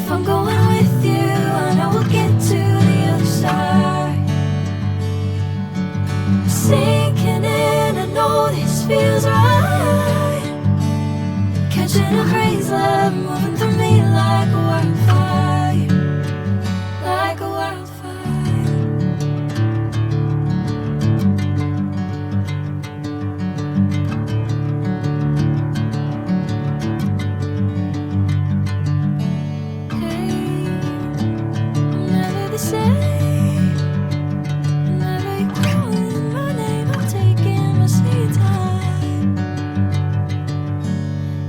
If I'm going with you, I know we'll get to the other side. Sinking in, I know this feels right. Catching a crazy love moving through me like a wildfire, like a wildfire. Hey, I'm never the same. Whenever you're calling my name, I'm taking my sweet time.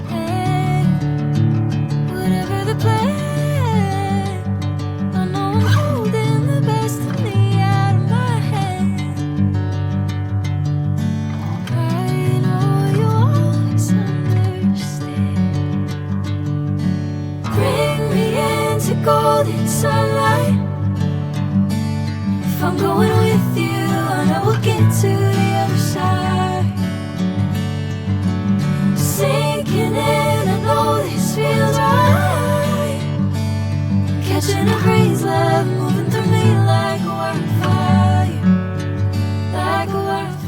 Hey, whatever the plan, I know I'm holding the best of me out of my hand. I know you always understand. Bring me into golden sunlight. If I'm going with you, I know we'll get to the other side. Sinking in, I know this feels right. Catching a crazy love moving through me like a wildfire, like a wildfire.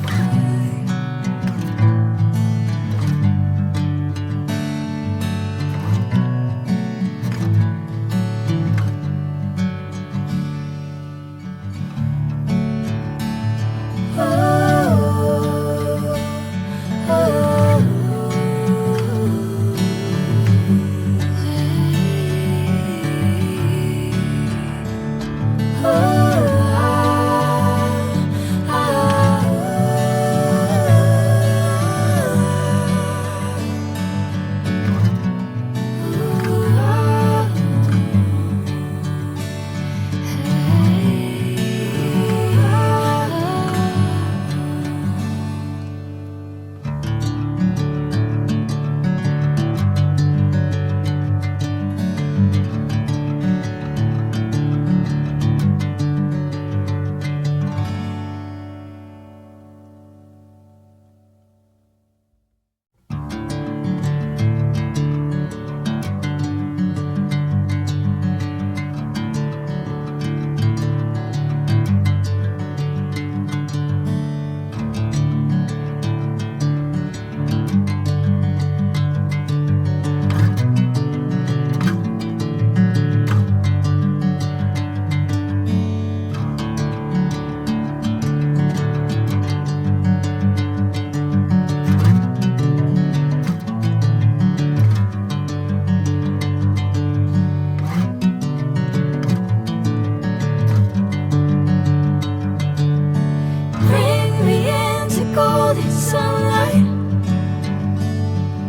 Bring me into golden sunlight.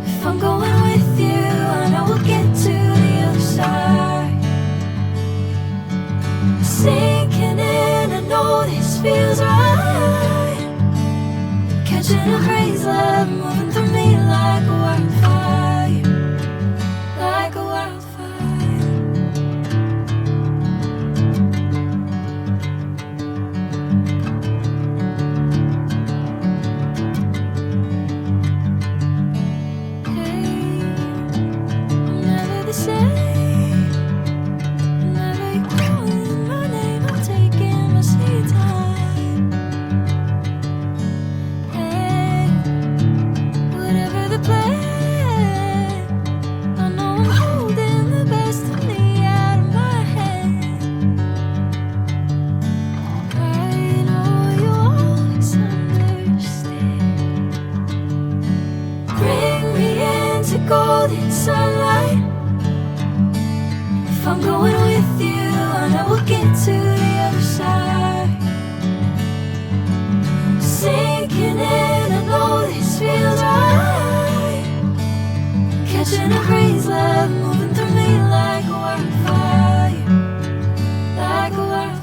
If I'm going with you, I know we'll get to the other side. Sinking in, I know this feels right. Catching a crazy love moving through me like a wildfire, like a wildfire. Hey, I'm never the same. Whenever you're calling my name, I'm taking my sweet time. Hey, whatever the plan, I know I'm holding the best of me out of my hand. I know you always understand. Bring me into golden sunlight. If I'm going with you, I know we'll get to the other side. Sinking in, I know this feels right. Catching a crazy love moving through me like a wildfire, like a wildfire.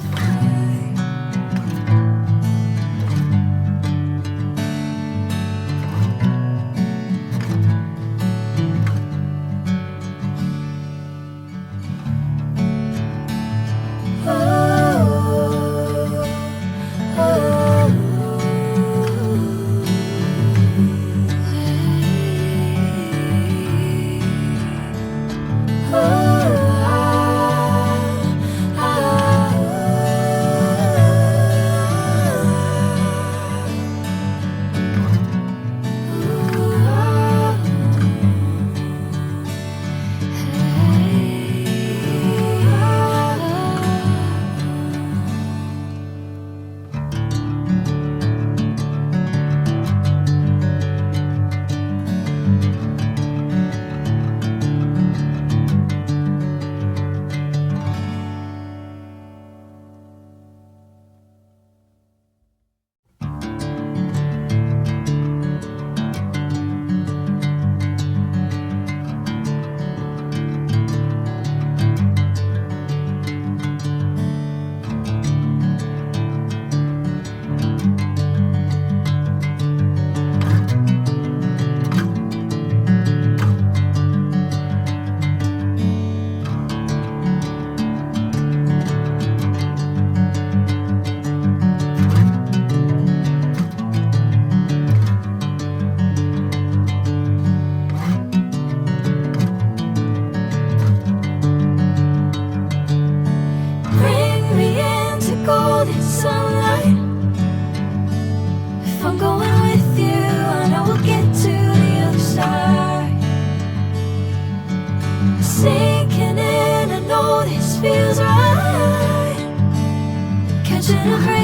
sunlight. If I'm going with you, I know we'll get to the other side. Sinking in, I know this feels right. Catching a break.